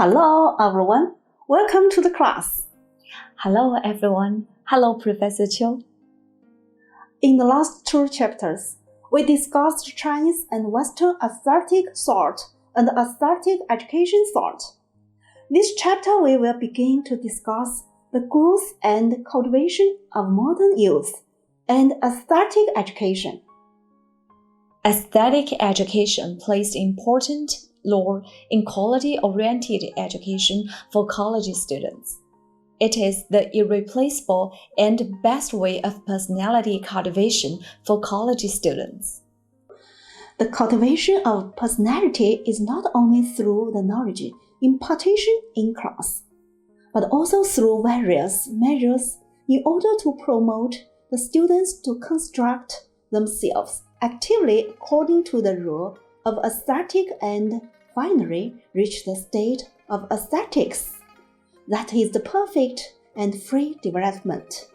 Hello, everyone. Welcome to the class. Hello, everyone. Hello, Professor Qiu. In the last two chapters, we discussed Chinese and Western aesthetic thought and aesthetic education thought. This chapter we will begin to discuss the growth and cultivation of modern youth and aesthetic education. Aesthetic education plays an important role in quality-oriented education for college students. It is the irreplaceable and best way of personality cultivation for college students. The cultivation of personality is not only through the knowledge impartation in class, but also through various measures in order to promote the students to construct themselves actively according to the rule of aesthetic and finally reach the state of aesthetics. That is the perfect and free development.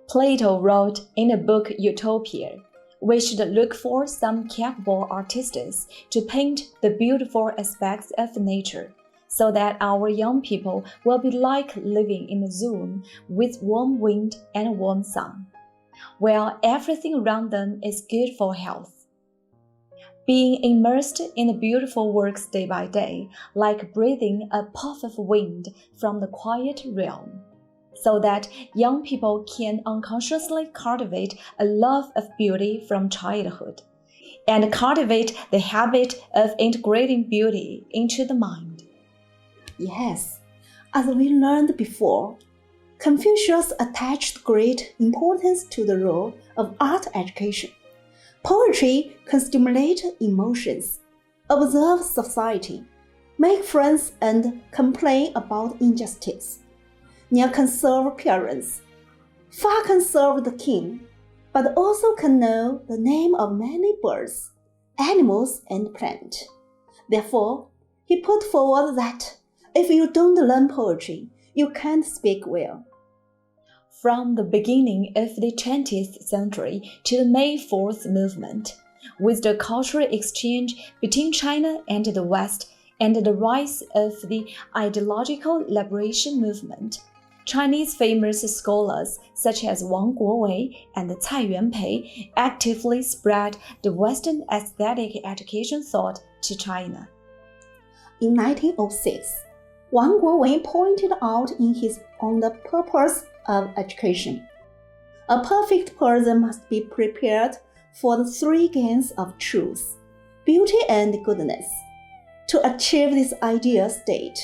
Plato wrote in the book Utopia, we should look for some capable artists to paint the beautiful aspects of nature, so that our young people will be like living in a zoo with warm wind and warm sun, while everything around them is good for health. Being immersed in the beautiful works day by day, like breathing a puff of wind from the quiet realm, so that young people can unconsciously cultivate a love of beauty from childhood, and cultivate the habit of integrating beauty into the mind. Yes, as we learned before, Confucius attached great importance to the role of art education. Poetry can stimulate emotions, observe society, make friends and complain about injustice. Near can serve parents, far can serve the king, but also can know the name of many birds, animals, and plants. Therefore, he put forward that if you don't learn poetry, you can't speak well. From the beginning of the 20th century to the May 4th movement, with the cultural exchange between China and the West and the rise of the ideological liberation movement, Chinese famous scholars such as Wang Guowei and Cai Yuanpei actively spread the Western aesthetic education thought to China. In 1906, Wang Guowei pointed out in his On the Purpose of Education. A perfect person must be prepared for the three gains of truth, beauty, and goodness. To achieve this ideal state,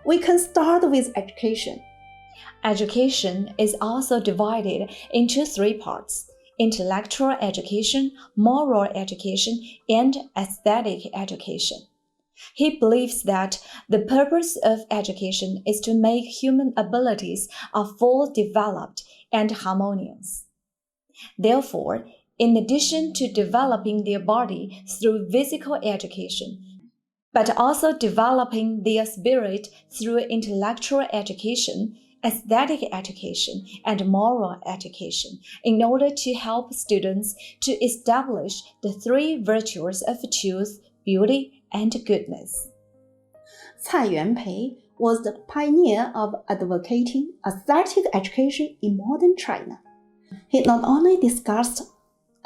we can start with education. Education is also divided into three parts: intellectual education, moral education, and aesthetic education. He believes that the purpose of education is to make human abilities fully developed and harmonious. Therefore, in addition to developing their body through physical education, but also developing their spirit through intellectual education, aesthetic education, and moral education, in order to help students to establish the three virtues of truth, beauty, and goodness. Cai Yuanpei was the pioneer of advocating aesthetic education in modern China. He not only discussed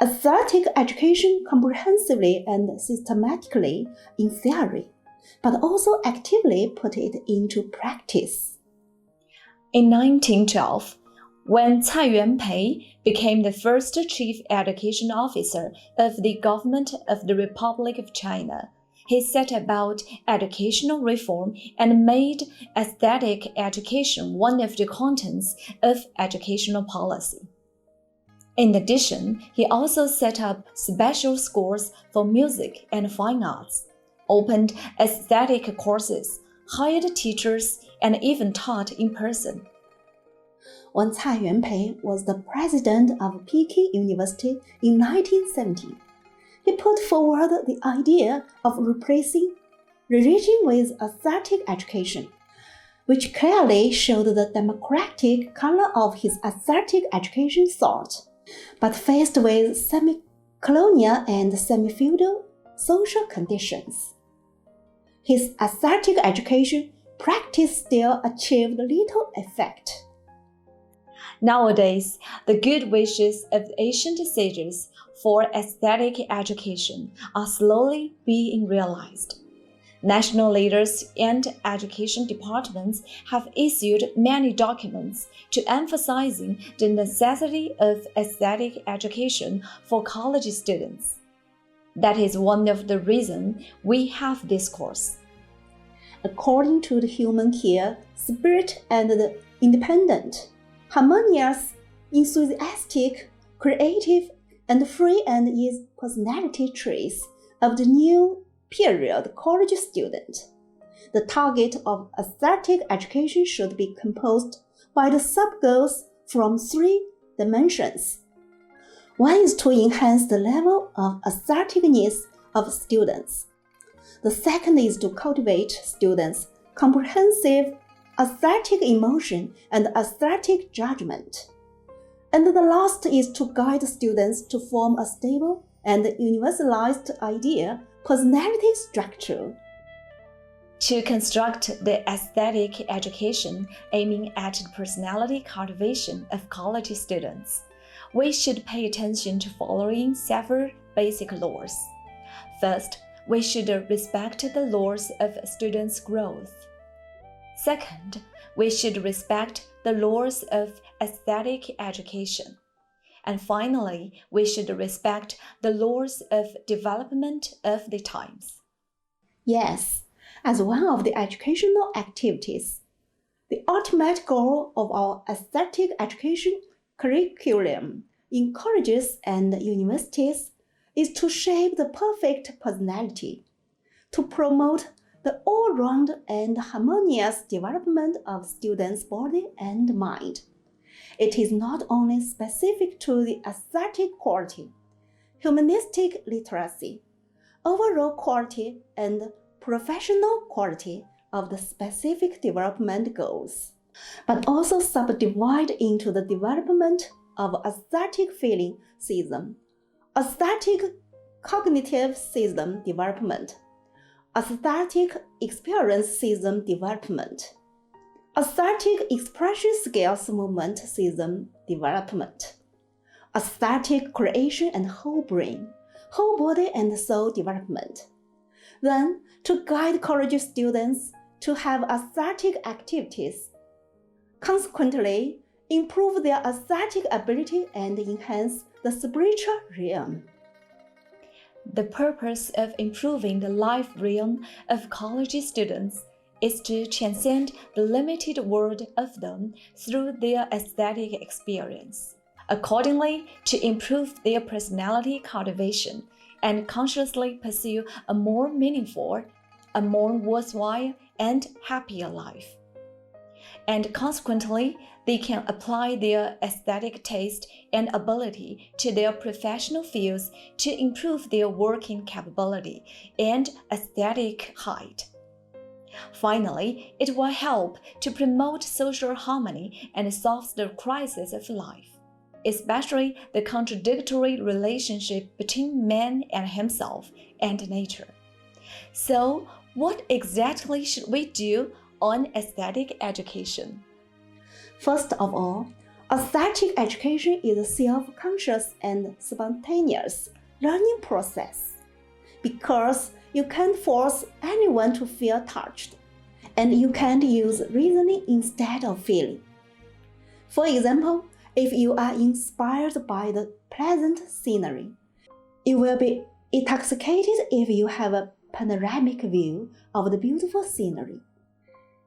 aesthetic education comprehensively and systematically in theory, but also actively put it into practice. In 1912, when Cai Yuanpei became the first chief education officer of the government of the Republic of China, he set about educational reform and made aesthetic education one of the contents of educational policy. In addition, he also set up special schools for music and fine arts, opened aesthetic courses, hired teachers, and even taught in person. When Cai Yuanpei was the president of Peking University in 1970, he put forward the idea of replacing religion with aesthetic education, which clearly showed the democratic color of his aesthetic education thought. But faced with semi-colonial and semi-feudal social conditions, His aesthetic education practice still achieved little effect. Nowadays, the good wishes of ancient sages for aesthetic education are slowly being realized. National leaders and education departments have issued many documents to emphasizing the necessity of aesthetic education for college students. That is one of the reasons we have this course. According to the human care, spirit, and the independent, harmonious, enthusiastic, creative, and free and easy personality traits of the new period college student. The target of aesthetic education should be composed by the sub-goals from 3 dimensions. One is to enhance the level of aestheticness of students. The second is to cultivate students' comprehensive aesthetic emotion and aesthetic judgment. And the last is to guide students to form a stable and universalized idea personality structure. To construct the aesthetic education aiming at the personality cultivation of college students, we should pay attention to following several basic laws. First, we should respect the laws of students' growth. Second, we should respect the laws of aesthetic education. And finally, we should respect the laws of development of the times. Yes, as one of the educational activities, the ultimate goal of our aesthetic education curriculum in colleges and universities is to shape the perfect personality, to promote the all-round and harmonious development of students' body and mind. It is not only specific to the aesthetic quality, humanistic literacy, overall quality, and professional quality of the specific development goals, but also subdivide into the development of aesthetic feeling system, aesthetic cognitive system development, aesthetic experience system development, aesthetic expression skills movement system development, aesthetic creation and whole brain, whole body and soul development. Then, to guide college students to have aesthetic activities, consequently, improve their aesthetic ability and enhance the spiritual realm. The purpose of improving the life realm of college students is to transcend the limited world of them through their aesthetic experience. Accordingly, to improve their personality cultivation and consciously pursue a more meaningful, a more worthwhile, and happier life. And consequently, they can apply their aesthetic taste and ability to their professional fields to improve their working capability and aesthetic height. Finally, it will help to promote social harmony and solve the crisis of life, especially the contradictory relationship between man and himself and nature. So, what exactly should we do on aesthetic education? First of all, aesthetic education is a self-conscious and spontaneous learning process, because you can't force anyone to feel touched, and you can't use reasoning instead of feeling. For example, if you are inspired by the pleasant scenery, you will be intoxicated if you have a panoramic view of the beautiful scenery,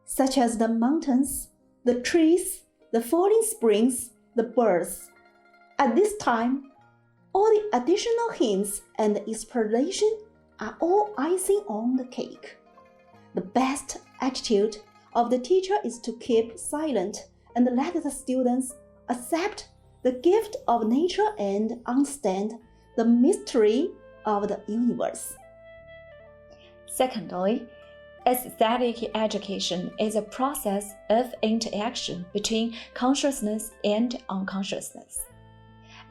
such as the mountains, the trees, the falling springs, the birds. At this time, all the additional hints and inspiration are all icing on the cake. The best attitude of the teacher is to keep silent and let the students accept the gift of nature and understand the mystery of the universe. Secondly, aesthetic education is a process of interaction between consciousness and unconsciousness.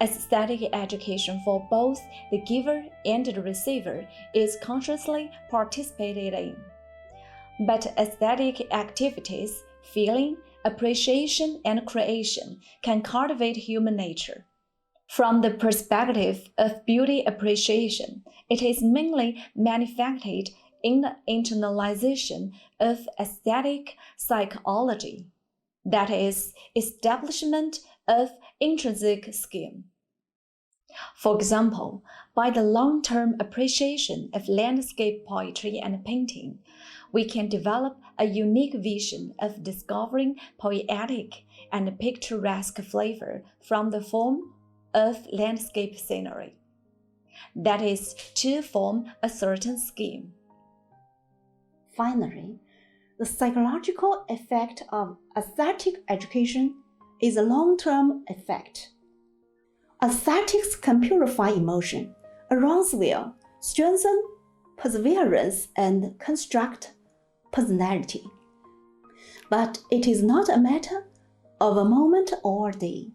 Aesthetic education for both the giver and the receiver is consciously participated in. But aesthetic activities, feeling, appreciation, and creation can cultivate human nature. From the perspective of beauty appreciation, it is mainly manifested in the internalization of aesthetic psychology, that is, establishment of intrinsic scheme. For example, by the long-term appreciation of landscape poetry and painting, we can develop a unique vision of discovering poetic and picturesque flavor from the form of landscape scenery. That is, to form a certain scheme. Finally, the psychological effect of aesthetic education is a long-term effect. Aesthetics can purify emotion, arouse will, strengthen perseverance, and construct personality. But it is not a matter of a moment or a day,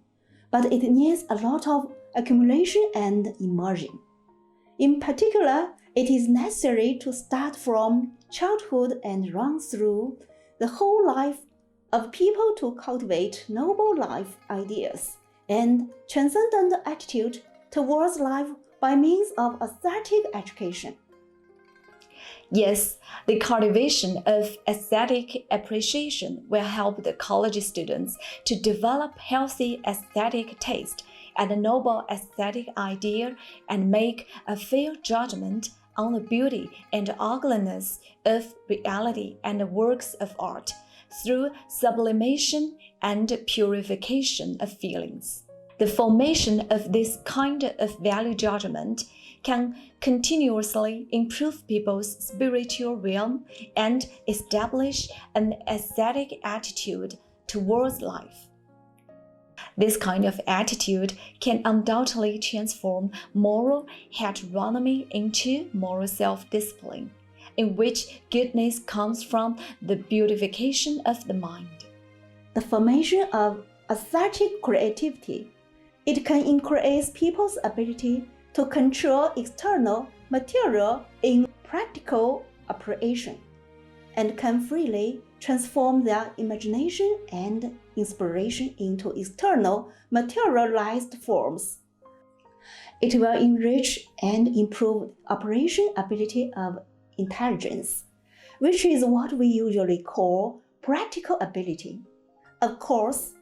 but it needs a lot of accumulation and immersion. In particular, it is necessary to start from childhood and run through the whole life of people to cultivate noble life ideas and transcendent attitude towards life by means of aesthetic education. Yes, the cultivation of aesthetic appreciation will help the college students to develop healthy aesthetic taste and a noble aesthetic idea and make a fair judgment on the beauty and ugliness of reality and works of art through sublimation and purification of feelings. The formation of this kind of value judgment can continuously improve people's spiritual realm and establish an aesthetic attitude towards life. This kind of attitude can undoubtedly transform moral heteronomy into moral self-discipline, in which goodness comes from the beautification of the mind. The formation of aesthetic creativity, it can increase people's ability to control external material in practical operation, and can freely transform their imagination and inspiration into external materialized forms. It will enrich and improve operation ability of intelligence, which is what we usually call practical ability. Of course,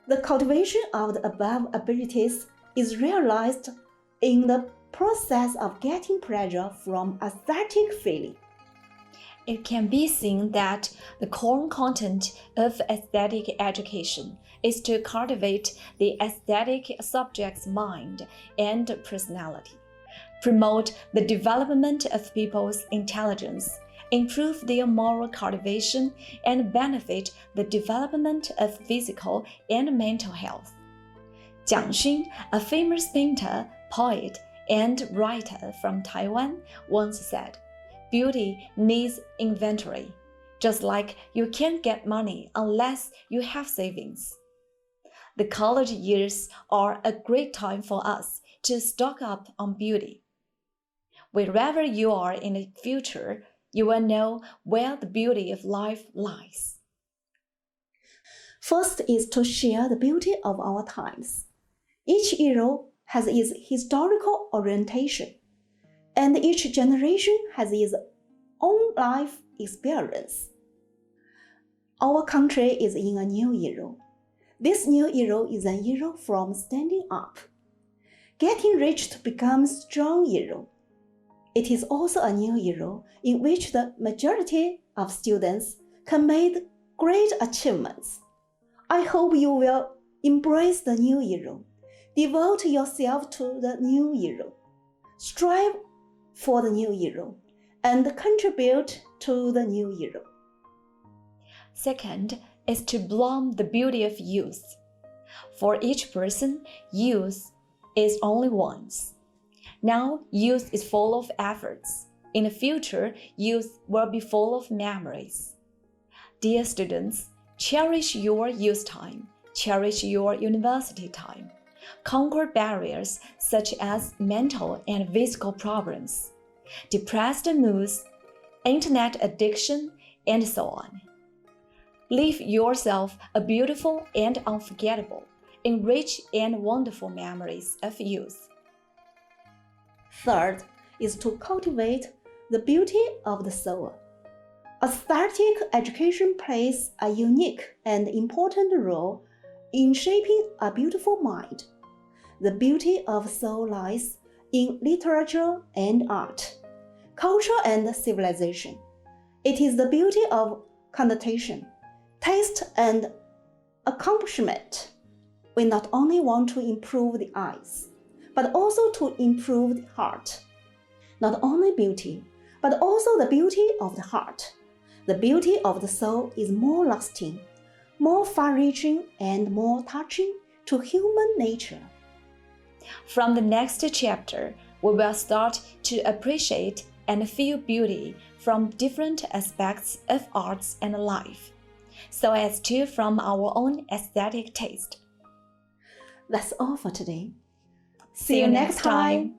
the cultivation of the above abilities is realized in the process of getting pleasure from aesthetic feeling. It can be seen that the core content of aesthetic education is to cultivate the aesthetic subject's mind and personality, promote the development of people's intelligence, improve their moral cultivation, and benefit the development of physical and mental health. Jiang Xun, a famous painter, poet, and writer from Taiwan, once said, "Beauty needs inventory, just like you can't get money unless you have savings." The college years are a great time for us to stock up on beauty. Wherever you are in the future, you will know where the beauty of life lies. First is to share the beauty of our times. Each era has its historical orientation, and each generation has its own life experience. Our country is in a new era. This new era is an era from standing up. Getting rich to become strong era. It is also a new era in which the majority of students can make great achievements. I hope you will embrace the new era. Devote yourself to the new era. Strive for the new era and contribute to the new era. Second is to bloom the beauty of youth. For each person, youth is only once. Now, youth is full of efforts. In the future, youth will be full of memories. Dear students, cherish your youth time. Cherish your university time. Conquer barriers such as mental and physical problems, depressed moods, internet addiction, and so on. Leave yourself a beautiful and unforgettable, enrich and wonderful memories of youth. Third is to cultivate the beauty of the soul. Aesthetic education plays a unique and important role in shaping a beautiful mind. The beauty of soul lies in literature and art, culture and civilization. It is the beauty of connotation, taste and accomplishment. We not only want to improve the eyes, but also to improve the heart. Not only beauty, but also the beauty of the heart. The beauty of the soul is more lasting, more far-reaching, and more touching to human nature. From the next chapter, we will start to appreciate and feel beauty from different aspects of arts and life, so as to from our own aesthetic taste. That's all for today. See you next time.